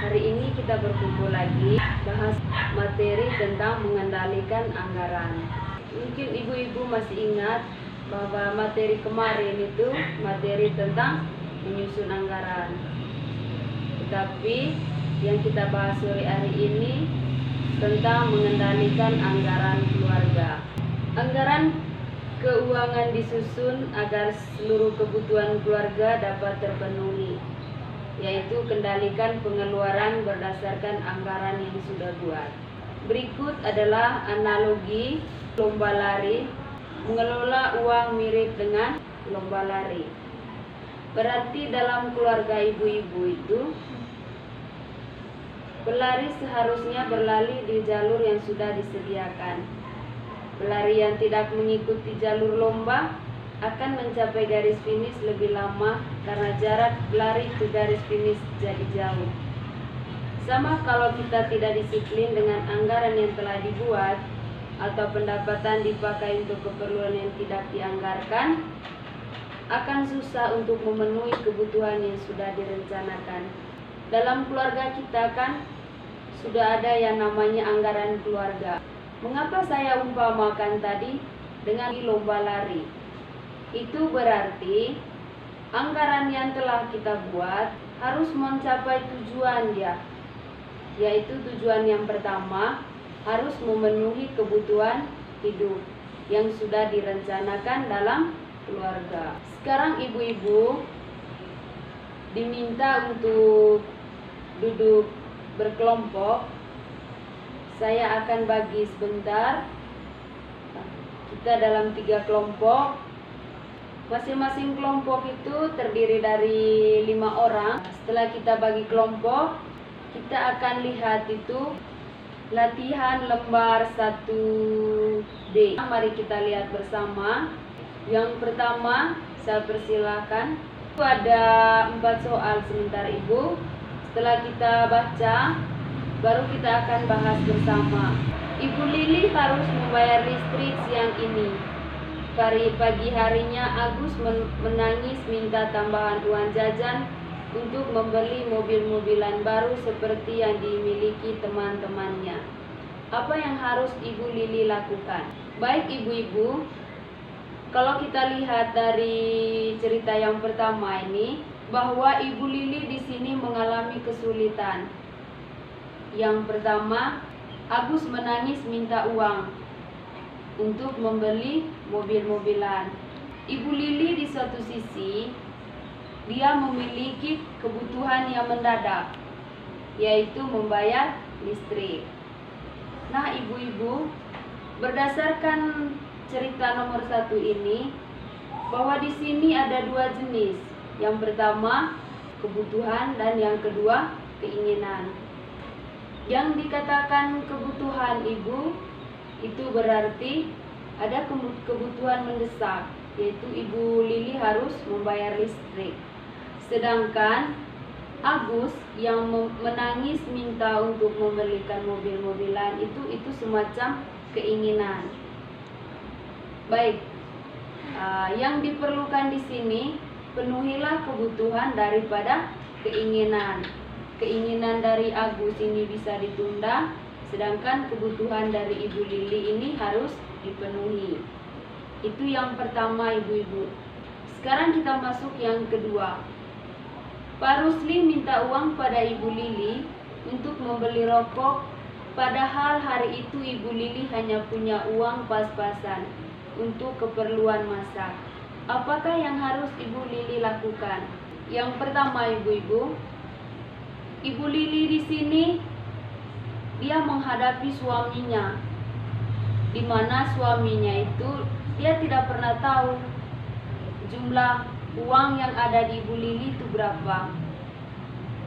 Hari ini kita berkumpul lagi bahas materi tentang mengendalikan anggaran. Mungkin ibu-ibu masih ingat bahwa materi kemarin itu materi tentang menyusun anggaran. Tetapi yang kita bahas sore hari ini tentang mengendalikan anggaran keluarga. Anggaran keuangan disusun agar seluruh kebutuhan keluarga dapat terpenuhi, yaitu kendalikan pengeluaran berdasarkan anggaran yang sudah buat. Berikut adalah analogi lomba lari. Mengelola uang mirip dengan lomba lari. Berarti dalam keluarga ibu-ibu itu, pelari seharusnya berlari di jalur yang sudah disediakan. Pelari yang tidak mengikuti jalur lomba akan mencapai garis finish lebih lama karena jarak lari ke garis finish jadi jauh. Sama kalau kita tidak disiplin dengan anggaran yang telah dibuat atau pendapatan dipakai untuk keperluan yang tidak dianggarkan, akan susah untuk memenuhi kebutuhan yang sudah direncanakan. Dalam keluarga kita kan sudah ada yang namanya anggaran keluarga. Mengapa saya umpamakan tadi dengan lomba lari? Itu berarti anggaran yang telah kita buat harus mencapai tujuan dia, yaitu tujuan yang pertama harus memenuhi kebutuhan hidup yang sudah direncanakan dalam keluarga. Sekarang ibu-ibu diminta untuk duduk berkelompok. Saya akan bagi sebentar. Kita dalam 3 kelompok. Masing-masing kelompok itu terdiri dari 5 orang. Setelah kita bagi kelompok, kita akan lihat itu latihan lembar 1D. Mari kita lihat bersama. Yang pertama, saya persilahkan. Itu ada 4 soal sebentar ibu. Setelah kita baca, baru kita akan bahas bersama. Ibu Lili harus membayar listrik siang ini. Pagi harinya Agus menangis minta tambahan uang jajan untuk membeli mobil-mobilan baru seperti yang dimiliki teman-temannya. Apa yang harus Ibu Lili lakukan? Baik ibu-ibu, kalau kita lihat dari cerita yang pertama ini, bahwa Ibu Lili di sini mengalami kesulitan. Yang pertama, Agus menangis minta uang untuk membeli mobil-mobilan. Ibu Lili di satu sisi, dia memiliki kebutuhan yang mendadak, yaitu membayar listrik. Nah ibu-ibu, berdasarkan cerita nomor 1 ini, bahwa di sini ada 2 jenis. Yang pertama, kebutuhan, dan yang kedua, keinginan. Yang dikatakan kebutuhan ibu, itu berarti ada kebutuhan mendesak, yaitu Ibu Lili harus membayar listrik. Sedangkan Agus yang menangis minta untuk membelikan mobil-mobilan itu semacam keinginan. Baik, yang diperlukan di sini, penuhilah kebutuhan daripada keinginan. Keinginan dari Agus ini bisa ditunda, sedangkan kebutuhan dari Ibu Lili ini harus dipenuhi. Itu yang pertama ibu-ibu. Sekarang kita masuk yang kedua. Pak Rusli minta uang pada Ibu Lili untuk membeli rokok, padahal hari itu Ibu Lili hanya punya uang pas-pasan untuk keperluan masak. Apakah yang harus Ibu Lili lakukan? Yang pertama ibu-ibu, Ibu Lili di sini dia menghadapi suaminya, di mana suaminya itu dia tidak pernah tahu jumlah uang yang ada di Ibu Lili itu berapa.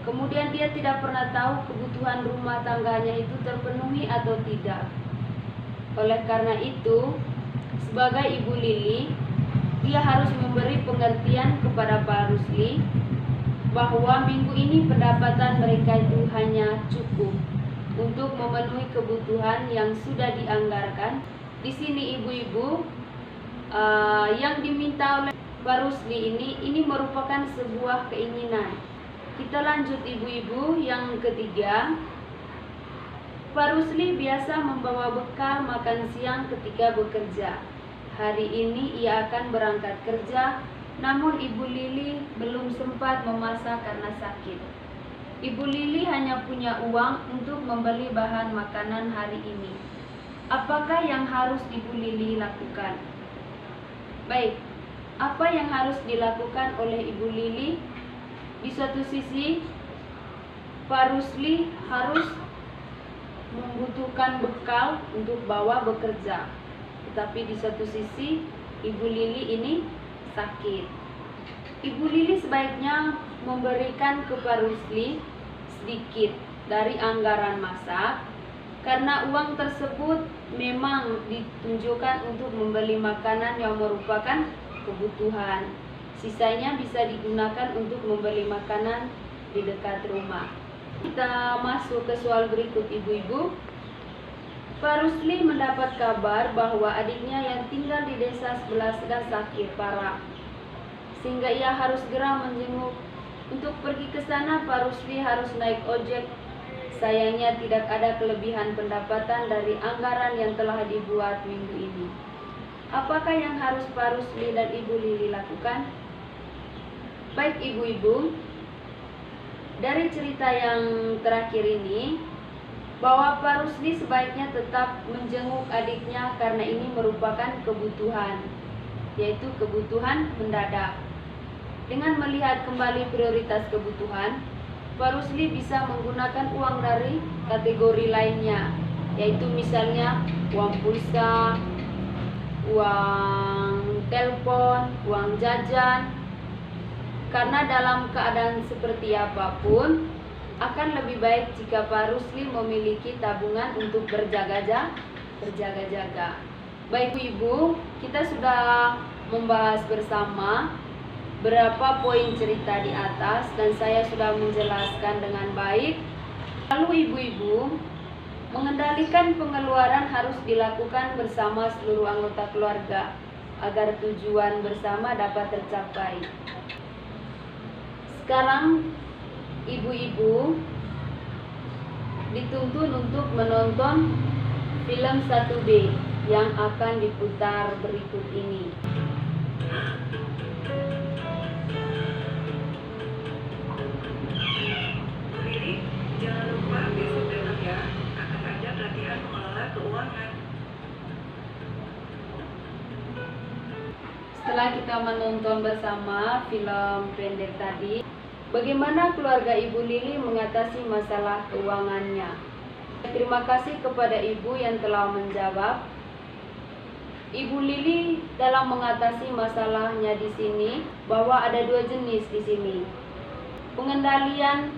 Kemudian dia tidak pernah tahu kebutuhan rumah tangganya itu terpenuhi atau tidak. Oleh karena itu, sebagai Ibu Lili, dia harus memberi pengertian kepada Pak Rusli bahwa minggu ini pendapatan mereka itu hanya cukup untuk memenuhi kebutuhan yang sudah dianggarkan. Di sini ibu-ibu, yang diminta oleh Pak Rusli ini merupakan sebuah keinginan. Kita lanjut ibu-ibu yang ketiga. Pak Rusli biasa membawa bekal makan siang ketika bekerja. Hari ini ia akan berangkat kerja, namun Ibu Lili belum sempat memasak karena sakit. Ibu Lili hanya punya uang untuk membeli bahan makanan hari ini. Apakah yang harus Ibu Lili lakukan? Baik, apa yang harus dilakukan oleh Ibu Lili? Di suatu sisi, Pak Rusli harus membutuhkan bekal untuk bawa bekerja. Tetapi di satu sisi Ibu Lili ini sakit. Ibu Lili sebaiknya memberikan ke Pak Rusli sedikit dari anggaran masak, karena uang tersebut memang ditunjukkan untuk membeli makanan yang merupakan kebutuhan. Sisanya bisa digunakan untuk membeli makanan di dekat rumah. Kita masuk ke soal berikut ibu-ibu. Pak Rusli mendapat kabar bahwa adiknya yang tinggal di desa sebelah sedang sakit parah, sehingga ia harus segera menjenguk. Untuk pergi ke sana, Pak Rusli harus naik ojek. Sayangnya tidak ada kelebihan pendapatan dari anggaran yang telah dibuat minggu ini. Apakah yang harus Pak Rusli dan Ibu Lili lakukan? Baik ibu-ibu, dari cerita yang terakhir ini, bahwa Pak Rusli sebaiknya tetap menjenguk adiknya karena ini merupakan kebutuhan, yaitu kebutuhan mendadak. Dengan melihat kembali prioritas kebutuhan, Pak Rusli bisa menggunakan uang dari kategori lainnya, yaitu misalnya uang pulsa, uang telepon, uang jajan. Karena dalam keadaan seperti apapun, akan lebih baik jika Pak Rusli memiliki tabungan untuk berjaga-jaga. Baik ibu, kita sudah membahas bersama berapa poin cerita di atas dan saya sudah menjelaskan dengan baik. Lalu ibu-ibu, mengendalikan pengeluaran harus dilakukan bersama seluruh anggota keluarga agar tujuan bersama dapat tercapai. Sekarang ibu-ibu dituntun untuk menonton film 1B yang akan diputar berikut ini. Lili, jangan lupa besok datang ya. Akan ada pelatihan mengelola keuangan. Setelah kita menonton bersama film pendek tadi, bagaimana keluarga Ibu Lili mengatasi masalah keuangannya? Terima kasih kepada Ibu yang telah menjawab. Ibu Lili dalam mengatasi masalahnya di sini bahwa ada dua jenis di sini. Pengendalian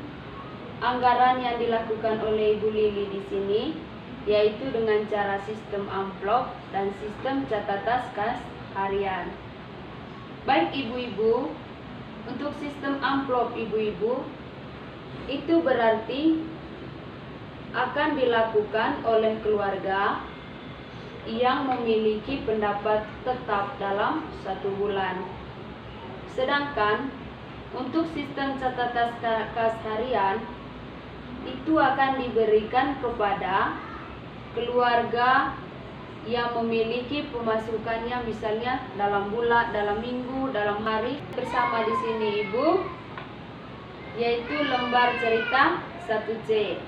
anggaran yang dilakukan oleh Ibu Lili di sini yaitu dengan cara sistem amplop dan sistem catatan kas harian. Baik ibu-ibu, untuk sistem amplop ibu-ibu itu berarti akan dilakukan oleh keluarga yang memiliki pendapat tetap dalam 1 bulan. Sedangkan untuk sistem catatan kas harian itu akan diberikan kepada keluarga yang memiliki pemasukannya misalnya dalam bulan, dalam minggu, dalam hari. Bersama di sini Ibu, yaitu lembar cerita 1C.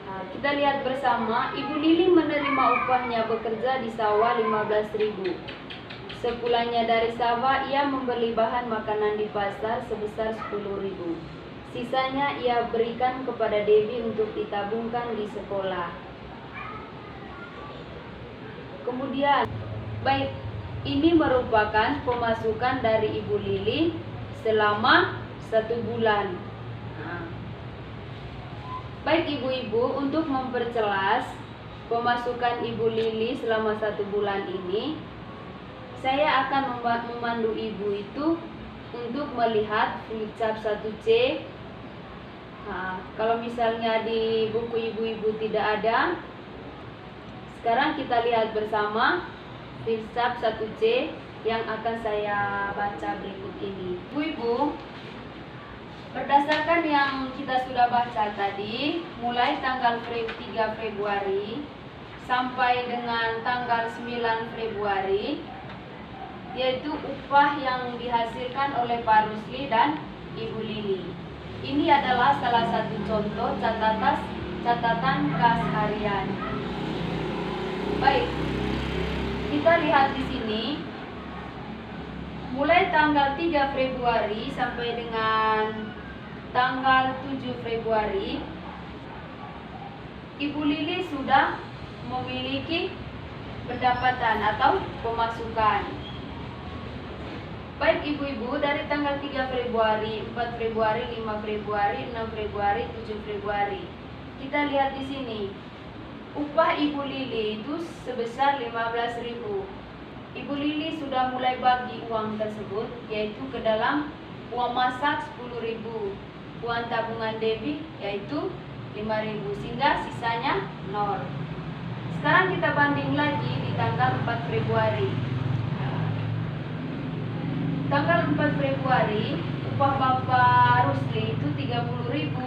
Nah, kita lihat bersama, Ibu Lili menerima upahnya bekerja di sawah 15.000. Sepulangnya dari sawah, ia membeli bahan makanan di pasar sebesar 10.000. Sisanya ia berikan kepada Debbie untuk ditabungkan di sekolah. Kemudian, baik, ini merupakan pemasukan dari Ibu Lili selama 1 bulan. Baik ibu-ibu, untuk memperjelas pemasukan Ibu Lili selama 1 bulan ini, saya akan memandu ibu itu untuk melihat flipchart 1C. Nah, kalau misalnya di buku ibu-ibu tidak ada, sekarang kita lihat bersama flipchart 1C yang akan saya baca berikut ini. Ibu-ibu, Berdasarkan yang kita sudah baca tadi, mulai tanggal 3 Februari sampai dengan tanggal 9 Februari, yaitu upah yang dihasilkan oleh Pak Rusli dan Ibu Lili. Ini adalah salah satu contoh catatan kas harian. Baik, kita lihat di sini. Mulai tanggal 3 Februari sampai dengan tanggal 7 Februari, Ibu Lili sudah memiliki pendapatan atau pemasukan. Baik ibu-ibu, dari tanggal 3 Februari, 4 Februari, 5 Februari, 6 Februari, 7 Februari. Kita lihat di sini. Upah Ibu Lili itu sebesar 15.000. Ibu Lili sudah mulai bagi uang tersebut, yaitu ke dalam uang masak 10.000, uang tabungan debit yaitu 5.000, sehingga sisanya 0. Sekarang kita banding lagi di tanggal 4 Februari. Tanggal 4 Februari, upah Bapak Rusli itu 30.000.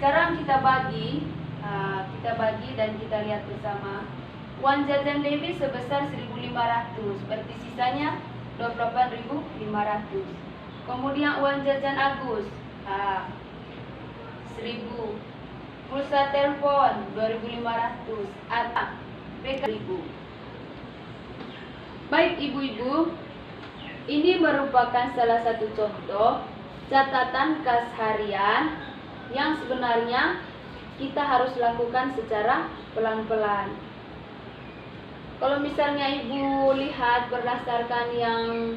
Sekarang kita bagi dan kita lihat bersama. Uang jajan debit sebesar 1.500, berarti sisanya 28.500. Kemudian uang jajan Agus 1.000. Pulsa telepon 2.500 atau BK 1.000. Baik ibu-ibu, ini merupakan salah satu contoh catatan kas harian yang sebenarnya kita harus lakukan secara pelan-pelan. Kalau misalnya ibu lihat berdasarkan yang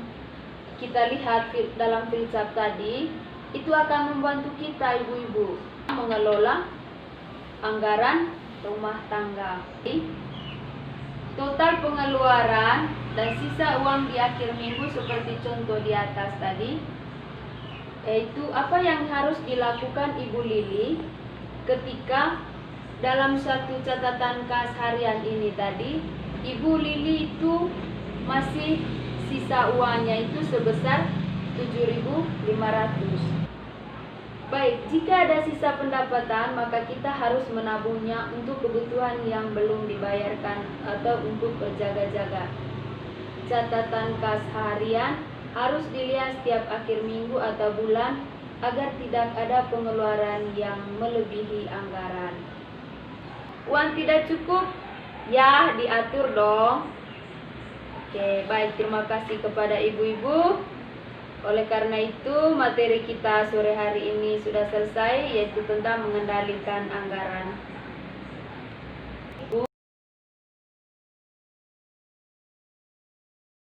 kita lihat dalam filsafat tadi, itu akan membantu kita ibu-ibu mengelola anggaran rumah tangga. Total pengeluaran dan sisa uang di akhir minggu seperti contoh di atas tadi, yaitu apa yang harus dilakukan Ibu Lili ketika dalam satu catatan kas harian ini tadi, Ibu Lili itu masih sisa uangnya itu sebesar 7.500. Baik, jika ada sisa pendapatan, maka kita harus menabungnya untuk kebutuhan yang belum dibayarkan atau untuk berjaga-jaga. Catatan kas harian harus dilihat setiap akhir minggu atau bulan agar tidak ada pengeluaran yang melebihi anggaran. Uang tidak cukup? Ya, diatur dong. Oke, baik, terima kasih kepada ibu-ibu. Oleh karena itu, materi kita sore hari ini sudah selesai, yaitu tentang mengendalikan anggaran.